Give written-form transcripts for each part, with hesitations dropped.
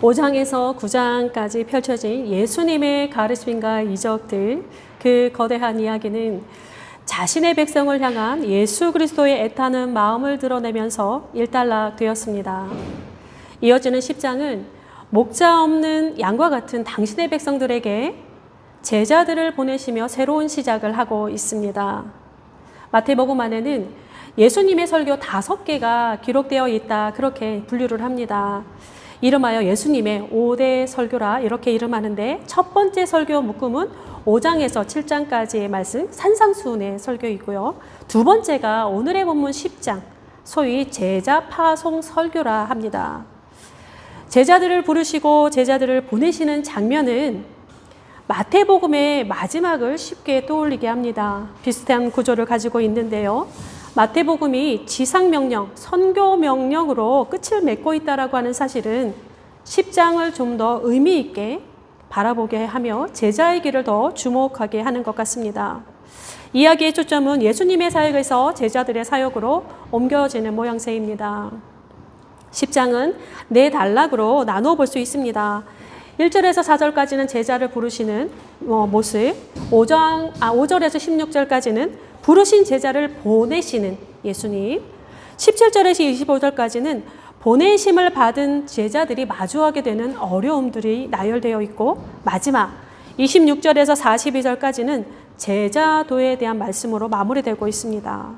5장에서 9장까지 펼쳐진 예수님의 가르침과 이적들, 그 거대한 이야기는 자신의 백성을 향한 예수 그리스도의 애타는 마음을 드러내면서 일단락되었습니다. 이어지는 10장은 목자 없는 양과 같은 당신의 백성들에게 제자들을 보내시며 새로운 시작을 하고 있습니다. 마태복음 안에는 예수님의 설교 5개가 기록되어 있다, 그렇게 분류를 합니다. 이름하여 예수님의 5대 설교라 이렇게 이름하는데, 첫 번째 설교 묶음은 5장에서 7장까지의 말씀 산상수훈의 설교이고요. 두 번째가 오늘의 본문 10장, 소위 제자 파송 설교라 합니다. 제자들을 부르시고 제자들을 보내시는 장면은 마태복음의 마지막을 쉽게 떠올리게 합니다. 비슷한 구조를 가지고 있는데요. 마태복음이 지상명령, 선교명령으로 끝을 맺고 있다라고 하는 사실은 10장을 좀 더 의미 있게 바라보게 하며 제자의 길을 더 주목하게 하는 것 같습니다. 이야기의 초점은 예수님의 사역에서 제자들의 사역으로 옮겨지는 모양새입니다. 10장은 4단락으로 나누어 볼 수 있습니다. 1절에서 4절까지는 제자를 부르시는 모습, 5절에서 16절까지는 부르신 제자를 보내시는 예수님, 17절에서 25절까지는 보내심을 받은 제자들이 마주하게 되는 어려움들이 나열되어 있고, 마지막 26절에서 42절까지는 제자도에 대한 말씀으로 마무리되고 있습니다.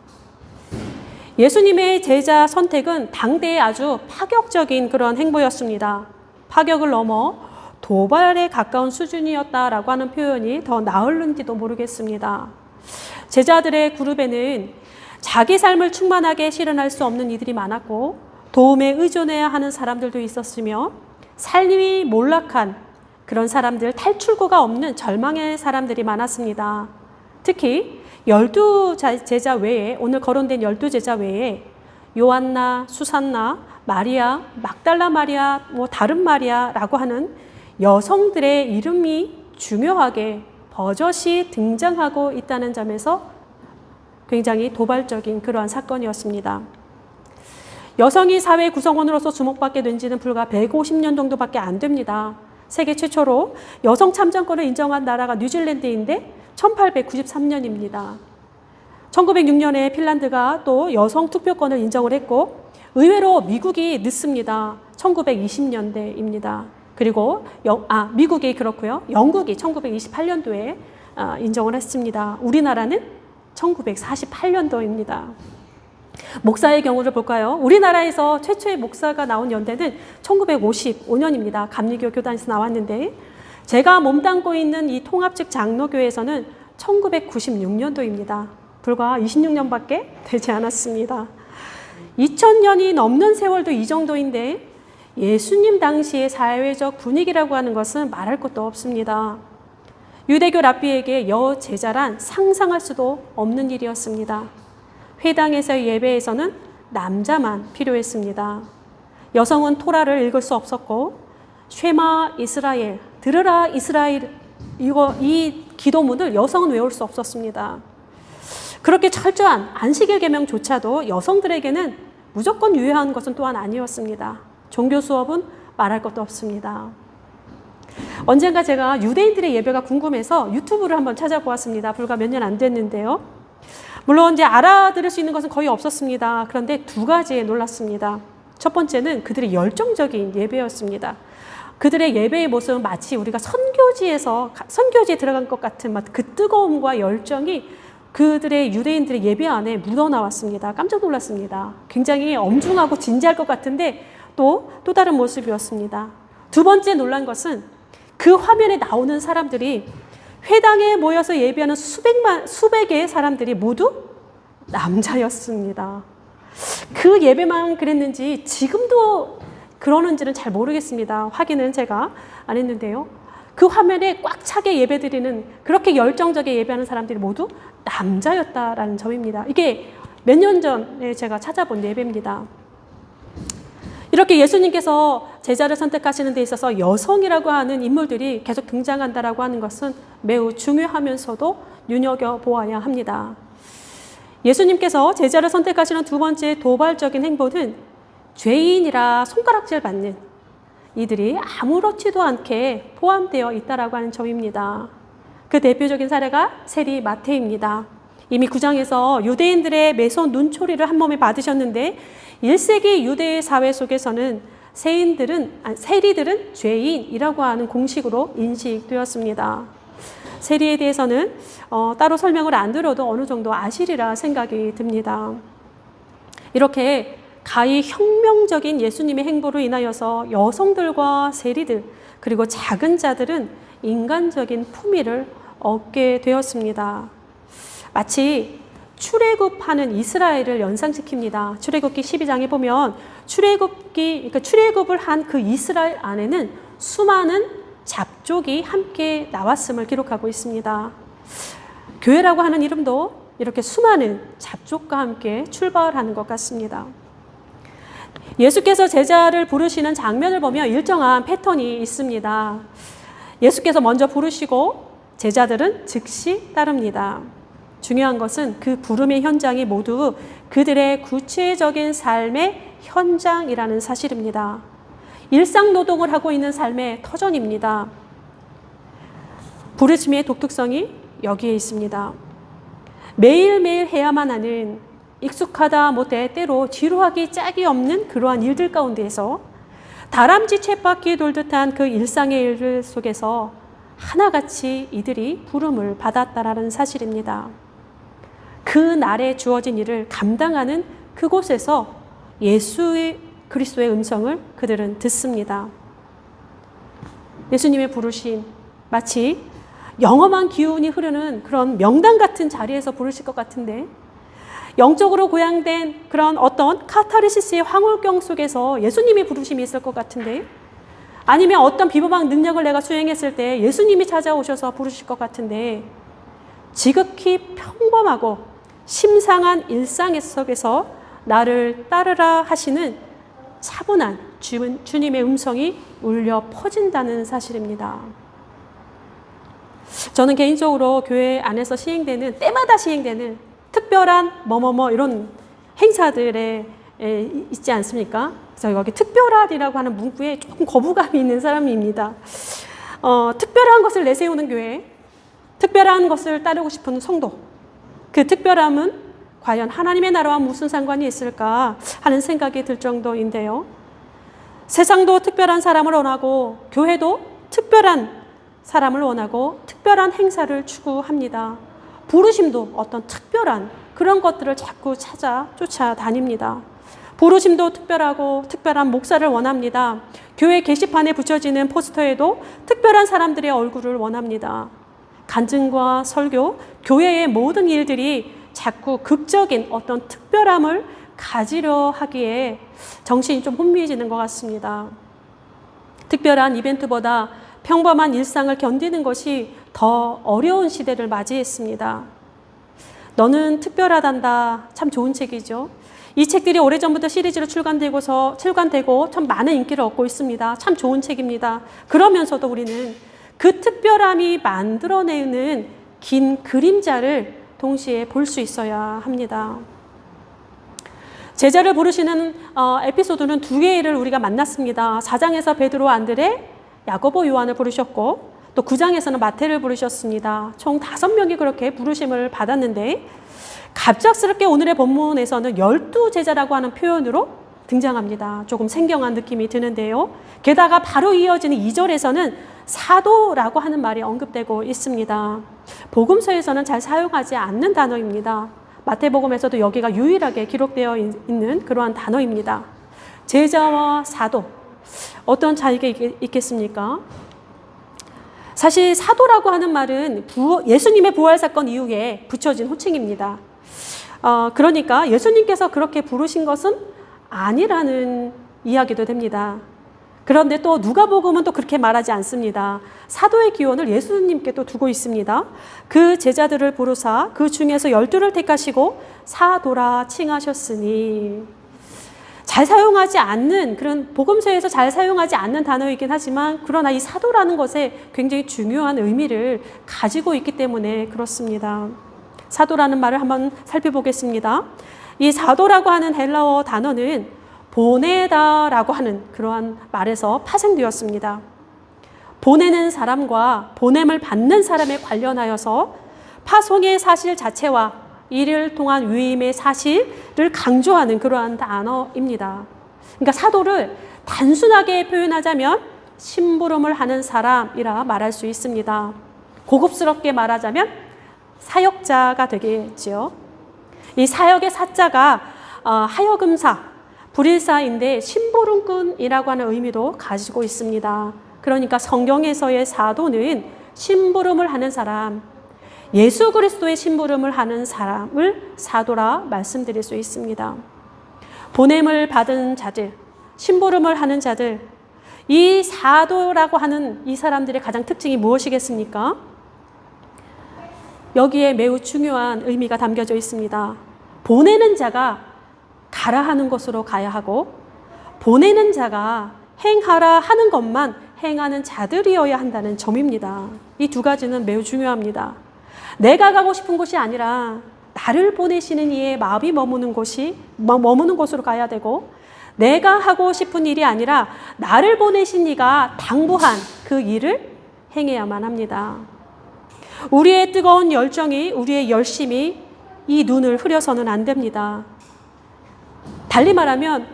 예수님의 제자 선택은 당대에 아주 파격적인 그런 행보였습니다. 파격을 넘어 도발에 가까운 수준이었다라고 하는 표현이 더 나을는지도 모르겠습니다. 제자들의 그룹에는 자기 삶을 충만하게 실현할 수 없는 이들이 많았고, 도움에 의존해야 하는 사람들도 있었으며, 삶이 몰락한 그런 사람들, 탈출구가 없는 절망의 사람들이 많았습니다. 특히 12제자 외에, 오늘 거론된 12제자 외에 요한나, 수산나, 마리아, 막달라 마리아, 다른 마리아라고 하는 여성들의 이름이 중요하게 버젓이 등장하고 있다는 점에서 굉장히 도발적인 그러한 사건이었습니다. 여성이 사회 구성원으로서 주목받게 된 지는 불과 150년 정도밖에 안 됩니다. 세계 최초로 여성 참정권을 인정한 나라가 뉴질랜드인데 1893년입니다. 1906년에 핀란드가 또 여성 투표권을 인정을 했고, 의외로 미국이 늦습니다. 1920년대입니다. 그리고 미국이 그렇고요. 영국이 1928년도에 인정을 했습니다. 우리나라는 1948년도입니다. 목사의 경우를 볼까요? 우리나라에서 최초의 목사가 나온 연대는 1955년입니다. 감리교 교단에서 나왔는데, 제가 몸담고 있는 이 통합측 장로교에서는 1996년도입니다. 불과 26년밖에 되지 않았습니다. 2000년이 넘는 세월도 이 정도인데, 예수님 당시의 사회적 분위기라고 하는 것은 말할 것도 없습니다. 유대교 랍비에게 여제자란 상상할 수도 없는 일이었습니다. 회당에서의 예배에서는 남자만 필요했습니다. 여성은 토라를 읽을 수 없었고, 쉐마 이스라엘, 들으라 이스라엘, 이 기도문을 여성은 외울 수 없었습니다. 그렇게 철저한 안식일 계명조차도 여성들에게는 무조건 유효한 것은 또한 아니었습니다. 종교 수업은 말할 것도 없습니다. 언젠가 제가 유대인들의 예배가 궁금해서 유튜브를 한번 찾아보았습니다. 불과 몇 년 안 됐는데요. 물론 이제 알아들을 수 있는 것은 거의 없었습니다. 그런데 두 가지에 놀랐습니다. 첫 번째는 그들의 열정적인 예배였습니다. 그들의 예배의 모습은 마치 우리가 선교지에 들어간 것 같은 그 뜨거움과 열정이 그들의 유대인들의 예배 안에 묻어나왔습니다. 깜짝 놀랐습니다. 굉장히 엄중하고 진지할 것 같은데 또 다른 모습이었습니다. 두 번째 놀란 것은 그 화면에 나오는 사람들이, 회당에 모여서 예배하는 수백의 사람들이 모두 남자였습니다. 그 예배만 그랬는지 지금도 그러는지는 잘 모르겠습니다. 확인은 제가 안 했는데요. 그 화면에 꽉 차게 예배드리는, 그렇게 열정적에 예배하는 사람들이 모두 남자였다라는 점입니다. 이게 몇 년 전에 제가 찾아본 예배입니다. 이렇게 예수님께서 제자를 선택하시는 데 있어서 여성이라고 하는 인물들이 계속 등장한다라고 하는 것은 매우 중요하면서도 눈여겨보아야 합니다. 예수님께서 제자를 선택하시는 두 번째 도발적인 행보는 죄인이라 손가락질 받는, 이들이 아무렇지도 않게 포함되어 있다라고 하는 점입니다. 그 대표적인 사례가 세리 마태입니다. 이미 9장에서 유대인들의 매서운 눈초리를 한 몸에 받으셨는데 1세기 유대 사회 속에서는 세리들은 죄인이라고 하는 공식으로 인식되었습니다. 세리에 대해서는 따로 설명을 안 드려도 어느 정도 아시리라 생각이 듭니다. 이렇게 가히 혁명적인 예수님의 행보로 인하여서 여성들과 세리들 그리고 작은 자들은 인간적인 품위를 얻게 되었습니다. 마치 출애굽하는 이스라엘을 연상시킵니다. 출애굽기 12장에 보면 출애굽을 한 그 이스라엘 안에는 수많은 잡족이 함께 나왔음을 기록하고 있습니다. 교회라고 하는 이름도 이렇게 수많은 잡족과 함께 출발하는 것 같습니다. 예수께서 제자를 부르시는 장면을 보면 일정한 패턴이 있습니다. 예수께서 먼저 부르시고 제자들은 즉시 따릅니다. 중요한 것은 그 부름의 현장이 모두 그들의 구체적인 삶의 현장이라는 사실입니다. 일상 노동을 하고 있는 삶의 터전입니다. 부르심의 독특성이 여기에 있습니다. 매일매일 해야만 하는 익숙하다 못해 때로 지루하기 짝이 없는 그러한 일들 가운데에서 다람쥐 쳇바퀴 돌듯한 그 일상의 일 속에서 하나같이 이들이 부름을 받았다라는 사실입니다. 그 날에 주어진 일을 감당하는 그곳에서 예수의 그리스도의 음성을 그들은 듣습니다. 예수님의 부르심 마치 영험한 기운이 흐르는 그런 명당 같은 자리에서 부르실 것 같은데 영적으로 고양된 그런 어떤 카타르시스의 황홀경 속에서 예수님의 부르심이 있을 것 같은데 아니면 어떤 비범한 능력을 내가 수행했을 때 예수님이 찾아오셔서 부르실 것 같은데 지극히 평범하고 심상한 일상 속에서 나를 따르라 하시는 차분한 주님의 음성이 울려 퍼진다는 사실입니다. 저는 개인적으로 교회 안에서 시행되는 때마다 시행되는 특별한 뭐뭐뭐 이런 행사들에 있지 않습니까? 그래서 여기 특별한이라고 하는 문구에 조금 거부감이 있는 사람입니다. 특별한 것을 내세우는 교회, 특별한 것을 따르고 싶은 성도, 그 특별함은 과연 하나님의 나라와 무슨 상관이 있을까 하는 생각이 들 정도인데요. 세상도 특별한 사람을 원하고 교회도 특별한 사람을 원하고 특별한 행사를 추구합니다. 부르심도 어떤 특별한 그런 것들을 자꾸 쫓아다닙니다. 부르심도 특별하고 특별한 목사를 원합니다. 교회 게시판에 붙여지는 포스터에도 특별한 사람들의 얼굴을 원합니다. 간증과 설교, 교회의 모든 일들이 자꾸 극적인 어떤 특별함을 가지려 하기에 정신이 좀 혼미해지는 것 같습니다. 특별한 이벤트보다 평범한 일상을 견디는 것이 더 어려운 시대를 맞이했습니다. 너는 특별하단다. 참 좋은 책이죠. 이 책들이 오래전부터 시리즈로 출간되고 참 많은 인기를 얻고 있습니다. 참 좋은 책입니다. 그러면서도 우리는 그 특별함이 만들어내는 긴 그림자를 동시에 볼 수 있어야 합니다. 제자를 부르시는 에피소드는 두 개를 우리가 만났습니다. 4장에서 베드로, 안드레, 야고보, 요한을 부르셨고 또 9장에서는 마태를 부르셨습니다. 총 5명이 그렇게 부르심을 받았는데 갑작스럽게 오늘의 본문에서는 12제자라고 하는 표현으로 등장합니다. 조금 생경한 느낌이 드는데요. 게다가 바로 이어지는 2절에서는 사도라고 하는 말이 언급되고 있습니다. 복음서에서는 잘 사용하지 않는 단어입니다. 마태복음에서도 여기가 유일하게 기록되어 있는 그러한 단어입니다. 제자와 사도, 어떤 차이가 있겠습니까? 사실 사도라고 하는 말은 예수님의 부활 사건 이후에 붙여진 호칭입니다. 그러니까 예수님께서 그렇게 부르신 것은 아니라는 이야기도 됩니다. 그런데 또 누가복음은 또 그렇게 말하지 않습니다. 사도의 기원을 예수님께 또 두고 있습니다. 그 제자들을 부르사 그 중에서 12를 택하시고 사도라 칭하셨으니, 잘 사용하지 않는, 그런 복음서에서 잘 사용하지 않는 단어이긴 하지만 그러나 이 사도라는 것에 굉장히 중요한 의미를 가지고 있기 때문에 그렇습니다. 사도라는 말을 한번 살펴보겠습니다. 이 사도라고 하는 헬라어 단어는 보내다라고 하는 그러한 말에서 파생되었습니다. 보내는 사람과 보냄을 받는 사람에 관련하여서 파송의 사실 자체와 이를 통한 위임의 사실을 강조하는 그러한 단어입니다. 그러니까 사도를 단순하게 표현하자면 심부름을 하는 사람이라 말할 수 있습니다. 고급스럽게 말하자면 사역자가 되겠지요. 이 사역의 사자가 하여금사, 불일사인데 심부름꾼이라고 하는 의미도 가지고 있습니다. 그러니까 성경에서의 사도는 심부름을 하는 사람, 예수 그리스도의 심부름을 하는 사람을 사도라 말씀드릴 수 있습니다. 보냄을 받은 자들, 심부름을 하는 자들, 이 사도라고 하는 이 사람들의 가장 특징이 무엇이겠습니까? 여기에 매우 중요한 의미가 담겨져 있습니다. 보내는 자가 가라 하는 곳으로 가야 하고, 보내는 자가 행하라 하는 것만 행하는 자들이어야 한다는 점입니다. 이 두 가지는 매우 중요합니다. 내가 가고 싶은 곳이 아니라 나를 보내시는 이의 마음이 머무는 곳으로 가야 되고, 내가 하고 싶은 일이 아니라 나를 보내신 이가 당부한 그 일을 행해야만 합니다. 우리의 뜨거운 열정이, 우리의 열심이 이 눈을 흐려서는 안 됩니다. 달리 말하면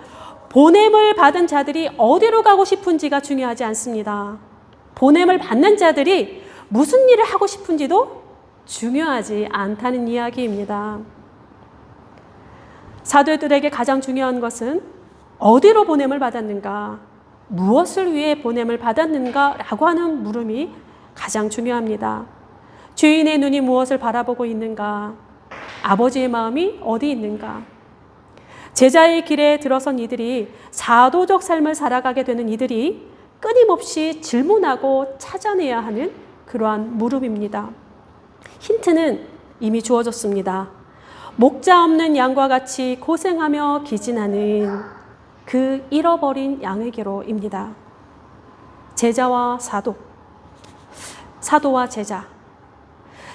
보냄을 받은 자들이 어디로 가고 싶은지가 중요하지 않습니다. 보냄을 받는 자들이 무슨 일을 하고 싶은지도 중요하지 않다는 이야기입니다. 사도들에게 가장 중요한 것은 어디로 보냄을 받았는가, 무엇을 위해 보냄을 받았는가라고 하는 물음이 가장 중요합니다. 주인의 눈이 무엇을 바라보고 있는가, 아버지의 마음이 어디 있는가. 제자의 길에 들어선 이들이, 사도적 삶을 살아가게 되는 이들이 끊임없이 질문하고 찾아내야 하는 그러한 물음입니다. 힌트는 이미 주어졌습니다. 목자 없는 양과 같이 고생하며 기진하는 그 잃어버린 양에게로입니다. 제자와 사도, 사도와 제자.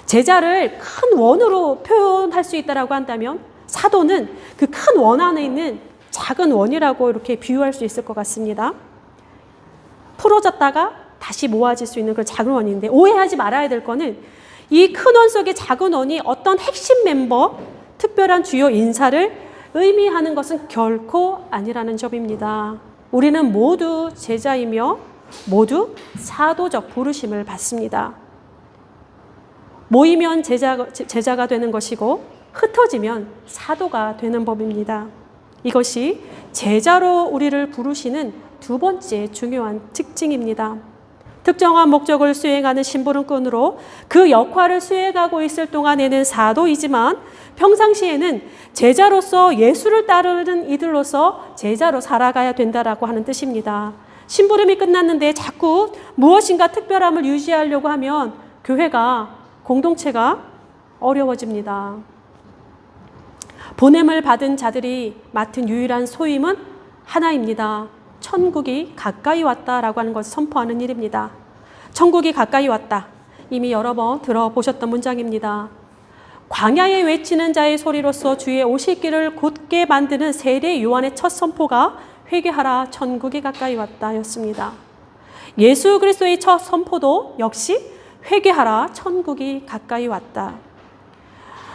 제자를 큰 원으로 표현할 수 있다고 한다면 사도는 그 큰 원 안에 있는 작은 원이라고 이렇게 비유할 수 있을 것 같습니다. 풀어졌다가 다시 모아질 수 있는 그 작은 원인데, 오해하지 말아야 될 거는 이 큰 원 속의 작은 원이 어떤 핵심 멤버, 특별한 주요 인사를 의미하는 것은 결코 아니라는 점입니다. 우리는 모두 제자이며 모두 사도적 부르심을 받습니다. 모이면 제자가 되는 것이고 흩어지면 사도가 되는 법입니다. 이것이 제자로 우리를 부르시는 두 번째 중요한 특징입니다. 특정한 목적을 수행하는 심부름꾼으로 그 역할을 수행하고 있을 동안에는 사도이지만 평상시에는 제자로서 예수를 따르는 이들로서 제자로 살아가야 된다라고 하는 뜻입니다. 심부름이 끝났는데 자꾸 무엇인가 특별함을 유지하려고 하면 교회가, 공동체가 어려워집니다. 보냄을 받은 자들이 맡은 유일한 소임은 하나입니다. 천국이 가까이 왔다라고 하는 것을 선포하는 일입니다. 천국이 가까이 왔다. 이미 여러 번 들어보셨던 문장입니다. 광야에 외치는 자의 소리로서 주의 오실 길을 곧게 만드는 세례 요한의 첫 선포가 회개하라, 천국이 가까이 왔다였습니다. 예수 그리스도의 첫 선포도 역시 회개하라, 천국이 가까이 왔다.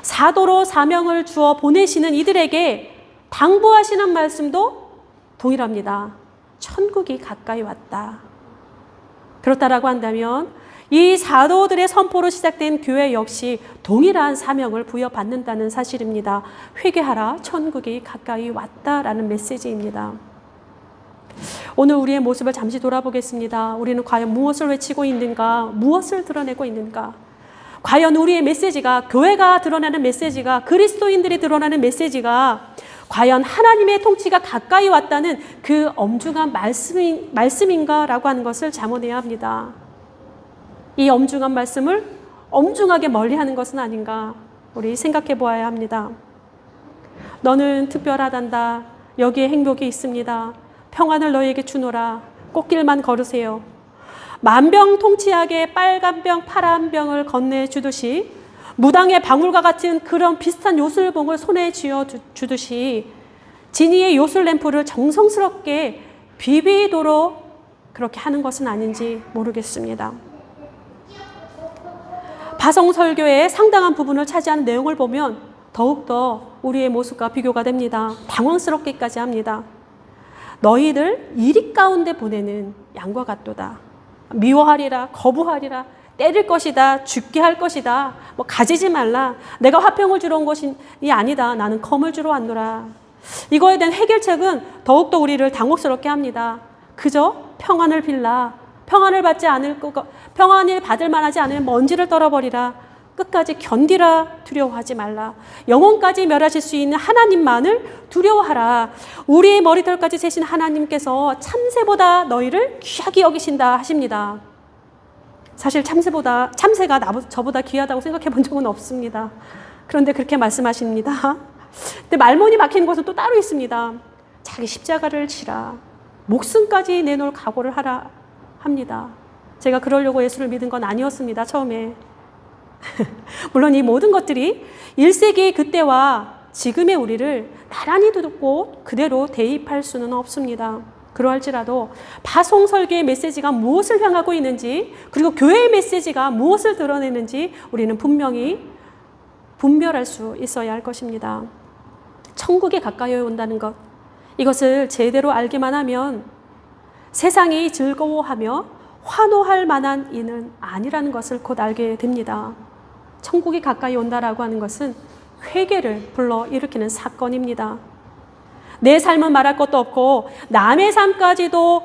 사도로 사명을 주어 보내시는 이들에게 당부하시는 말씀도 동일합니다. 천국이 가까이 왔다. 그렇다라고 한다면 이 사도들의 선포로 시작된 교회 역시 동일한 사명을 부여받는다는 사실입니다. 회개하라, 천국이 가까이 왔다라는 메시지입니다. 오늘 우리의 모습을 잠시 돌아보겠습니다. 우리는 과연 무엇을 외치고 있는가? 무엇을 드러내고 있는가? 과연 우리의 메시지가, 교회가 드러나는 메시지가, 그리스도인들이 드러나는 메시지가 과연 하나님의 통치가 가까이 왔다는 그 엄중한 말씀인가라고 하는 것을 자문해야 합니다. 이 엄중한 말씀을 엄중하게 멀리하는 것은 아닌가, 우리 생각해 보아야 합니다. 너는 특별하단다. 여기에 행복이 있습니다. 평안을 너희에게 주노라. 꽃길만 걸으세요. 만병통치약에 빨간 병, 파란 병을 건네주듯이, 무당의 방울과 같은 그런 비슷한 요술봉을 손에 쥐어주듯이 진이의 요술램프를 정성스럽게 비비도록 그렇게 하는 것은 아닌지 모르겠습니다. 바성설교의 상당한 부분을 차지하는 내용을 보면 더욱더 우리의 모습과 비교가 됩니다. 당황스럽게까지 합니다. 너희들 이리 가운데 보내는 양과 같도다. 미워하리라, 거부하리라, 때릴 것이다, 죽게 할 것이다, 뭐 가지지 말라, 내가 화평을 주러 온 것이 아니다, 나는 검을 주러 왔노라. 이거에 대한 해결책은 더욱더 우리를 당혹스럽게 합니다. 그저 평안을 빌라, 평안을 받을 만하지 않으면 먼지를 떨어버리라, 끝까지 견디라, 두려워하지 말라, 영혼까지 멸하실 수 있는 하나님만을 두려워하라. 우리의 머리털까지 세신 하나님께서 참새보다 너희를 귀하게 여기신다 하십니다. 사실 참새가 저보다 귀하다고 생각해 본 적은 없습니다. 그런데 그렇게 말씀하십니다. 근데 말문이 막히는 것은 또 따로 있습니다. 자기 십자가를 지라, 목숨까지 내놓을 각오를 하라 합니다. 제가 그러려고 예수를 믿은 건 아니었습니다, 처음에. 물론 이 모든 것들이 1세기의 그때와 지금의 우리를 나란히 두고 그대로 대입할 수는 없습니다. 그러할지라도 바송설교의 메시지가 무엇을 향하고 있는지, 그리고 교회의 메시지가 무엇을 드러내는지 우리는 분명히 분별할 수 있어야 할 것입니다. 천국에 가까이 온다는 것, 이것을 제대로 알기만 하면 세상이 즐거워하며 환호할 만한 일은 아니라는 것을 곧 알게 됩니다. 천국이 가까이 온다라고 하는 것은 회개를 불러일으키는 사건입니다. 내 삶은 말할 것도 없고 남의 삶까지도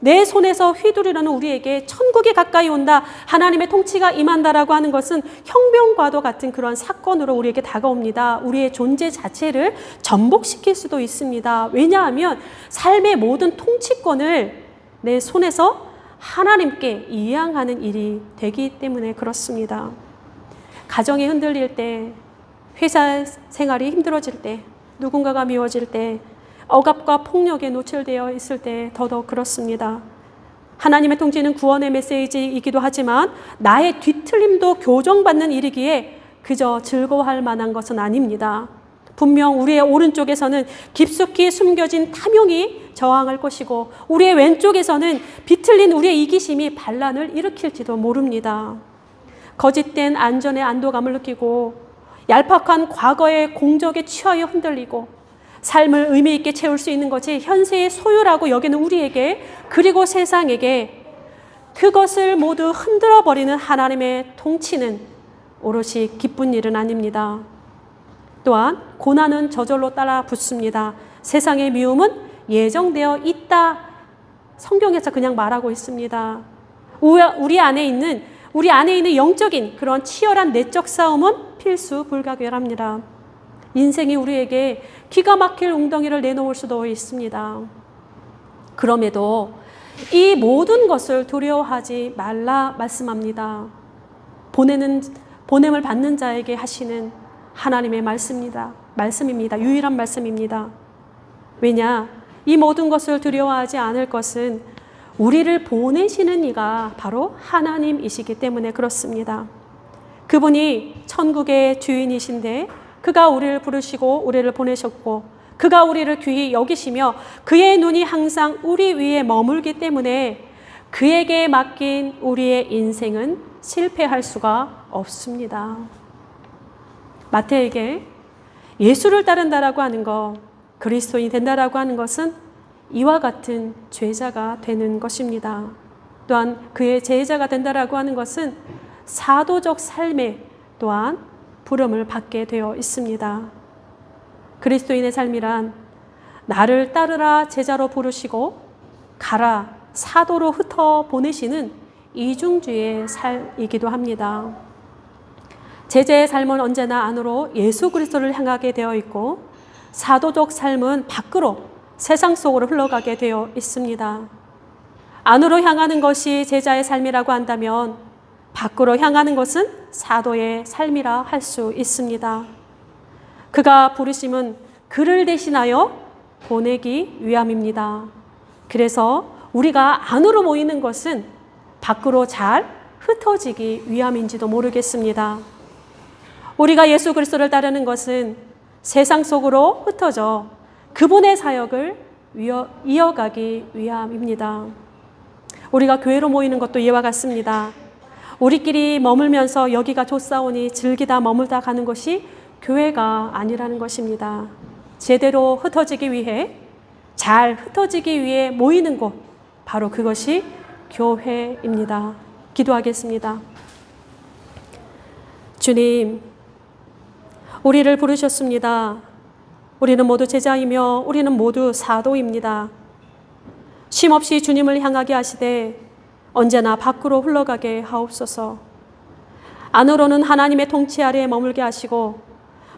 내 손에서 휘두르려는 우리에게 천국이 가까이 온다, 하나님의 통치가 임한다라고 하는 것은 혁명과도 같은 그런 사건으로 우리에게 다가옵니다. 우리의 존재 자체를 전복시킬 수도 있습니다. 왜냐하면 삶의 모든 통치권을 내 손에서 하나님께 이양하는 일이 되기 때문에 그렇습니다. 가정이 흔들릴 때, 회사 생활이 힘들어질 때, 누군가가 미워질 때, 억압과 폭력에 노출되어 있을 때 더더욱 그렇습니다. 하나님의 통치는 구원의 메시지이기도 하지만 나의 뒤틀림도 교정받는 일이기에 그저 즐거워할 만한 것은 아닙니다. 분명 우리의 오른쪽에서는 깊숙이 숨겨진 탐욕이 저항할 것이고 우리의 왼쪽에서는 비틀린 우리의 이기심이 반란을 일으킬지도 모릅니다. 거짓된 안전의 안도감을 느끼고 얄팍한 과거의 공적에 취하여 흔들리고 삶을 의미 있게 채울 수 있는 것이 현세의 소유라고 여기는 우리에게, 그리고 세상에게 그것을 모두 흔들어버리는 하나님의 통치는 오롯이 기쁜 일은 아닙니다. 또한 고난은 저절로 따라 붙습니다. 세상의 미움은 예정되어 있다. 성경에서 그냥 말하고 있습니다. 우리 안에 있는 영적인 그런 치열한 내적 싸움은 필수 불가결합니다. 인생이 우리에게 기가 막힐 웅덩이를 내놓을 수도 있습니다. 그럼에도 이 모든 것을 두려워하지 말라 말씀합니다. 보냄을 받는 자에게 하시는 하나님의 말씀입니다. 유일한 말씀입니다. 왜냐? 이 모든 것을 두려워하지 않을 것은 우리를 보내시는 이가 바로 하나님이시기 때문에 그렇습니다. 그분이 천국의 주인이신데 그가 우리를 부르시고 우리를 보내셨고 그가 우리를 귀히 여기시며 그의 눈이 항상 우리 위에 머물기 때문에 그에게 맡긴 우리의 인생은 실패할 수가 없습니다. 마태에게 예수를 따른다라고 하는 것, 그리스도인이 된다라고 하는 것은 이와 같은 죄자가 되는 것입니다. 또한 그의 제자가 된다라고 하는 것은 사도적 삶에 또한 부름을 받게 되어 있습니다. 그리스도인의 삶이란 나를 따르라 제자로 부르시고 가라 사도로 흩어 보내시는 이중주의 삶이기도 합니다. 제자의 삶은 언제나 안으로 예수 그리스도를 향하게 되어 있고 사도적 삶은 밖으로 세상 속으로 흘러가게 되어 있습니다. 안으로 향하는 것이 제자의 삶이라고 한다면 밖으로 향하는 것은 사도의 삶이라 할 수 있습니다. 그가 부르심은 그를 대신하여 보내기 위함입니다. 그래서 우리가 안으로 모이는 것은 밖으로 잘 흩어지기 위함인지도 모르겠습니다. 우리가 예수 그리스도를 따르는 것은 세상 속으로 흩어져 그분의 사역을 이어가기 위함입니다. 우리가 교회로 모이는 것도 이와 같습니다. 우리끼리 머물면서 여기가 좋사오니 즐기다 머물다 가는 것이 교회가 아니라는 것입니다. 제대로 흩어지기 위해, 잘 흩어지기 위해 모이는 곳, 바로 그것이 교회입니다. 기도하겠습니다. 주님, 우리를 부르셨습니다. 우리는 모두 제자이며 우리는 모두 사도입니다. 쉼없이 주님을 향하게 하시되 언제나 밖으로 흘러가게 하옵소서. 안으로는 하나님의 통치 아래에 머물게 하시고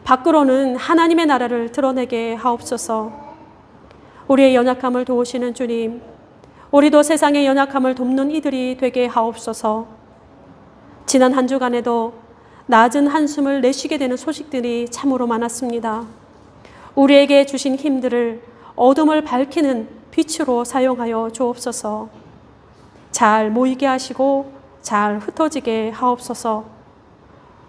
밖으로는 하나님의 나라를 드러내게 하옵소서. 우리의 연약함을 도우시는 주님, 우리도 세상의 연약함을 돕는 이들이 되게 하옵소서. 지난 한 주간에도 낮은 한숨을 내쉬게 되는 소식들이 참으로 많았습니다. 우리에게 주신 힘들을 어둠을 밝히는 빛으로 사용하여 주옵소서. 잘 모이게 하시고 잘 흩어지게 하옵소서.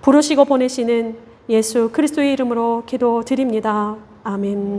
부르시고 보내시는 예수 그리스도의 이름으로 기도드립니다. 아멘.